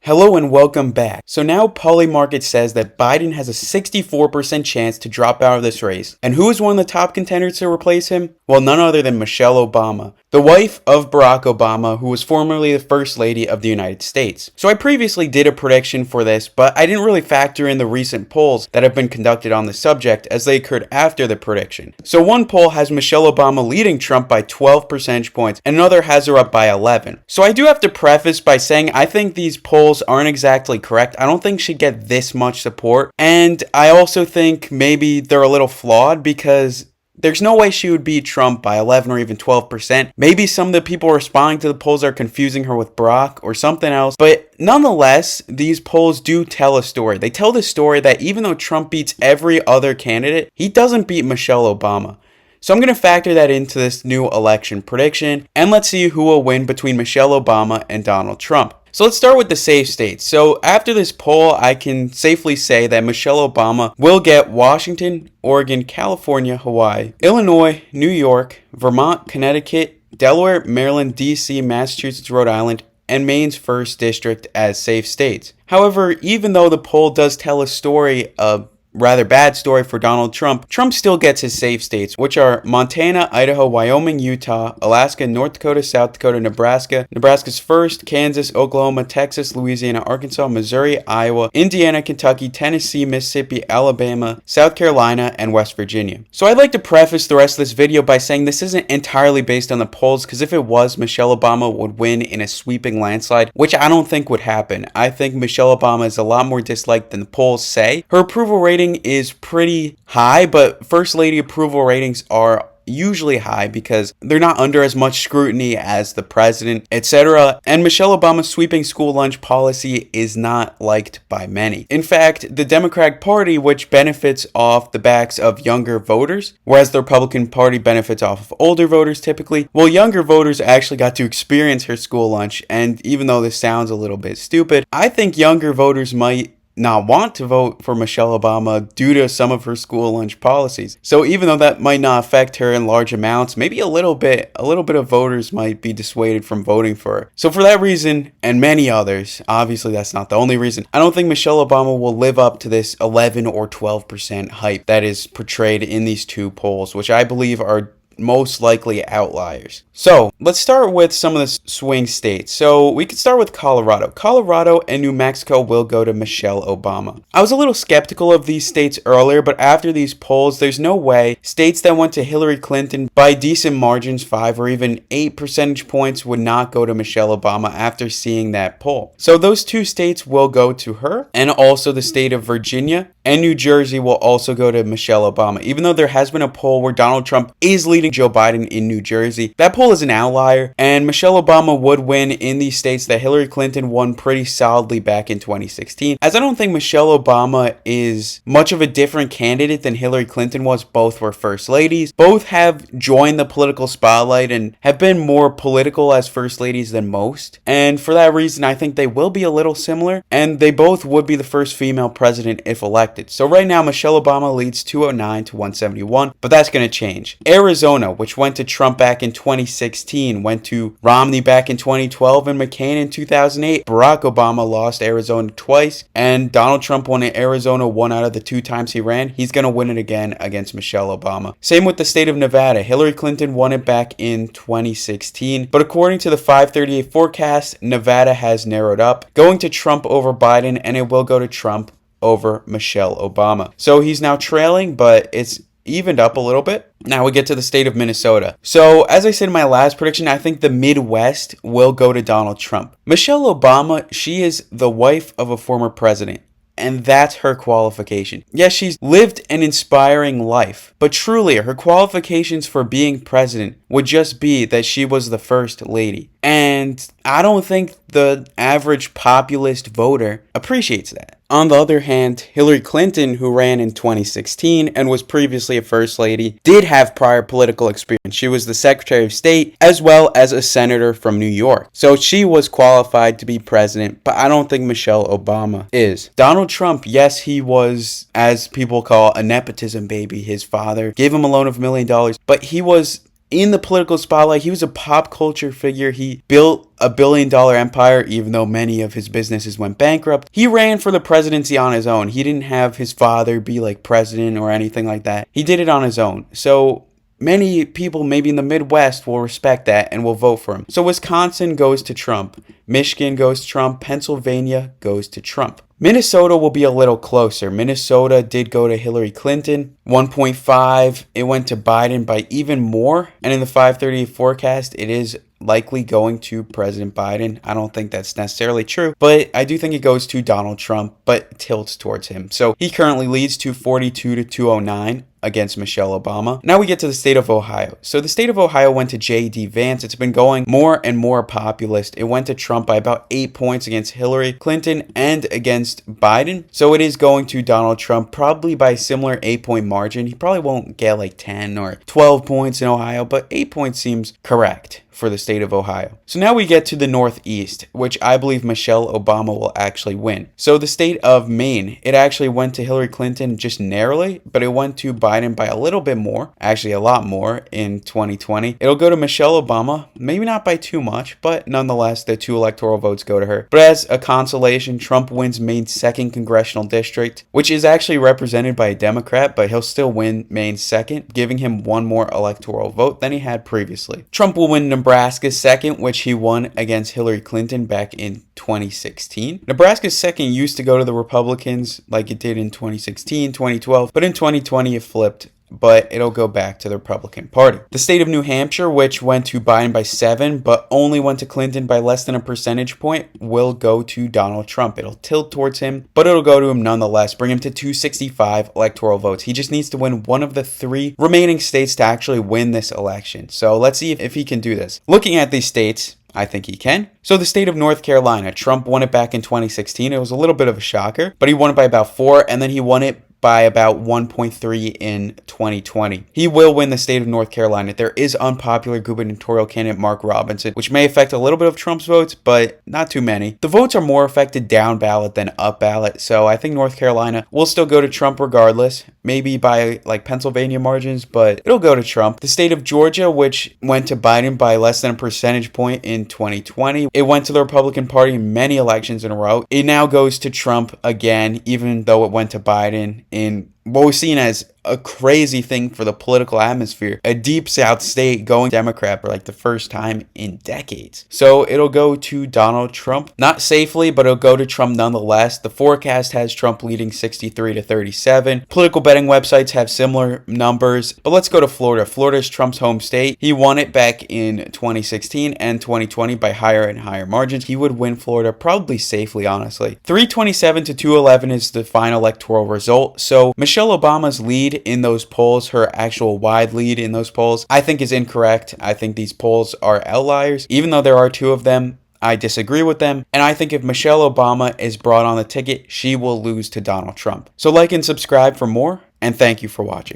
Hello and welcome back. So now Polymarket says that Biden has a 64% chance to drop out of this race. And who is one of the top contenders to replace him? Well, none other than Michelle Obama, the wife of Barack Obama, who was formerly the First Lady of the United States. So I previously did a prediction for this, but I didn't really factor in the recent polls that have been conducted on the subject as they occurred after the prediction. So one poll has Michelle Obama leading Trump by 12 percentage points, and another has her up by 11. So I do have to preface by saying I think these polls aren't exactly correct. I don't think she'd get this much support, and I also think maybe they're a little flawed because there's no way she would beat Trump by 11 or even 12%. Maybe some of the people responding to the polls are confusing her with Barack or something else. But nonetheless, these polls do tell a story. They tell the story that even though Trump beats every other candidate, he doesn't beat Michelle Obama. So I'm going to factor that into this new election prediction. And let's see who will win between Michelle Obama and Donald Trump. So let's start with the safe states. So after this poll, I can safely say that Michelle Obama will get Washington, Oregon, California, Hawaii, Illinois, New York, Vermont, Connecticut, Delaware, Maryland, DC, Massachusetts, Rhode Island, and Maine's 1st District as safe states. However, even though the poll does tell a story of rather bad story for Donald Trump, Trump still gets his safe states, which are Montana, Idaho, Wyoming, Utah, Alaska, North Dakota, South Dakota, Nebraska, Nebraska's 1st, Kansas, Oklahoma, Texas, Louisiana, Arkansas, Missouri, Iowa, Indiana, Kentucky, Tennessee, Mississippi, Alabama, South Carolina, and West Virginia. So I'd like to preface the rest of this video by saying this isn't entirely based on the polls, because if it was, Michelle Obama would win in a sweeping landslide, which I don't think would happen. I think Michelle Obama is a lot more disliked than the polls say. Her approval rating is pretty high, but First Lady approval ratings are usually high because they're not under as much scrutiny as the president, etc. And Michelle Obama's sweeping school lunch policy is not liked by many. In fact, the Democratic Party, which benefits off the backs of younger voters, whereas the Republican Party benefits off of older voters typically, well, younger voters actually got to experience her school lunch, and even though this sounds a little bit stupid, I think younger voters might not want to vote for Michelle Obama due to some of her school lunch policies. So even though that might not affect her in large amounts, maybe a little bit of voters might be dissuaded from voting for her. So for that reason, and many others, obviously that's not the only reason, I don't think Michelle Obama will live up to this 11 or 12% hype that is portrayed in these two polls, which I believe are most likely outliers. So let's start with some of the swing states. So we could start with Colorado. Colorado and New Mexico will go to Michelle Obama. I was a little skeptical of these states earlier, but after these polls, there's no way states that went to Hillary Clinton by decent margins, 5 or even 8 percentage points, would not go to Michelle Obama after seeing that poll. So those two states will go to her, and also the state of Virginia and New Jersey will also go to Michelle Obama. Even though there has been a poll where Donald Trump is leading Joe Biden in New Jersey, that poll is an outlier, and Michelle Obama would win in these states that Hillary Clinton won pretty solidly back in 2016. As I don't think Michelle Obama is much of a different candidate than Hillary Clinton was. Both were first ladies. Both have joined the political spotlight and have been more political as first ladies than most. And for that reason, I think they will be a little similar, and they both would be the first female president if elected. So right now, Michelle Obama leads 209 to 171, but that's going to change. Arizona, which went to Trump back in 2016, went to Romney back in 2012, and McCain in 2008. Barack Obama lost Arizona twice, and Donald Trump won Arizona 1 out of the 2 times he ran. He's going to win it again against Michelle Obama. Same with the state of Nevada. Hillary Clinton won it back in 2016, but according to the 538 forecast, Nevada has narrowed up, going to Trump over Biden, and it will go to Trump over Michelle Obama. So he's now trailing, but it's evened up a little bit. Now we get to the state of Minnesota. So as I said in my last prediction, I think the Midwest will go to Donald Trump. Michelle Obama, she is the wife of a former president, and that's her qualification. Yes, she's lived an inspiring life, but truly her qualifications for being president would just be that she was the first lady. And I don't think the average populist voter appreciates that. On the other hand, Hillary Clinton, who ran in 2016 and was previously a first lady, did have prior political experience. She was the Secretary of State as well as a senator from New York. So she was qualified to be president, but I don't think Michelle Obama is. Donald Trump, yes, he was, as people call, a nepotism baby. His father gave him a loan of $1 million, but he was in the political spotlight. He was a pop culture figure. He built a billion-dollar empire, even though many of his businesses went bankrupt. He ran for the presidency on his own. He didn't have his father be like president or anything like that. He did it on his own. So many people maybe in the Midwest will respect that and will vote for him. So Wisconsin goes to Trump. Michigan goes to Trump. Pennsylvania goes to Trump. Minnesota will be a little closer. Minnesota did go to Hillary Clinton, 1.5. It went to Biden by even more. And in the 538 forecast, it is likely going to President Biden. I don't think that's necessarily true, but I do think it goes to Donald Trump, but tilts towards him. So he currently leads 242 to 209 against Michelle Obama. Now we get to the state of Ohio. So the state of Ohio went to J.D. Vance. It's been going more and more populist. It went to Trump by about 8 points against Hillary Clinton and against Biden. So it is going to Donald Trump probably by a similar 8-point margin. He probably won't get like 10 or 12 points in Ohio, but 8 points seems correct for the state of Ohio. So now we get to the Northeast, which I believe Michelle Obama will actually win. So the state of Maine, it actually went to Hillary Clinton just narrowly, but it went to Biden by a little bit more, actually a lot more in 2020. It'll go to Michelle Obama, maybe not by too much, but nonetheless, the 2 electoral votes go to her. But as a consolation, Trump wins Maine's 2nd congressional district, which is actually represented by a Democrat, but he'll still win Maine's 2nd, giving him 1 more electoral vote than he had previously. Trump will win Nebraska's 2nd, which he won against Hillary Clinton back in 2016. Nebraska's 2nd used to go to the Republicans like it did in 2016, 2012, but in 2020 it flipped. But it'll go back to the Republican Party. The state of New Hampshire, which went to Biden by 7, but only went to Clinton by less than a percentage point, will go to Donald Trump. It'll tilt towards him, but it'll go to him nonetheless, bring him to 265 electoral votes. He just needs to win one of the 3 remaining states to actually win this election. So let's see if he can do this. Looking at these states, I think he can. So the state of North Carolina, Trump won it back in 2016. It was a little bit of a shocker, but he won it by about 4, and then he won it by about 1.3 in 2020. He will win the state of North Carolina. There is unpopular gubernatorial candidate Mark Robinson, which may affect a little bit of Trump's votes, but not too many. The votes are more affected down ballot than up ballot, so I think North Carolina will still go to Trump regardless, maybe by like Pennsylvania margins, but it'll go to Trump. The state of Georgia, which went to Biden by less than a percentage point in 2020, it went to the Republican Party in many elections in a row. It now goes to Trump again, even though it went to Biden in what was seen as a crazy thing for the political atmosphere. A deep South state going Democrat for like the first time in decades. So it'll go to Donald Trump. Not safely, but it'll go to Trump nonetheless. The forecast has Trump leading 63 to 37. Political betting websites have similar numbers. But let's go to Florida. Florida is Trump's home state. He won it back in 2016 and 2020 by higher and higher margins. He would win Florida probably safely, honestly. 327 to 211 is the final electoral result. So Michelle Obama's lead in those polls, her actual wide lead in those polls, I think is incorrect. I think these polls are outliers. Even though there are 2 of them, I disagree with them. And I think if Michelle Obama is brought on the ticket, she will lose to Donald Trump. So like and subscribe for more, and thank you for watching.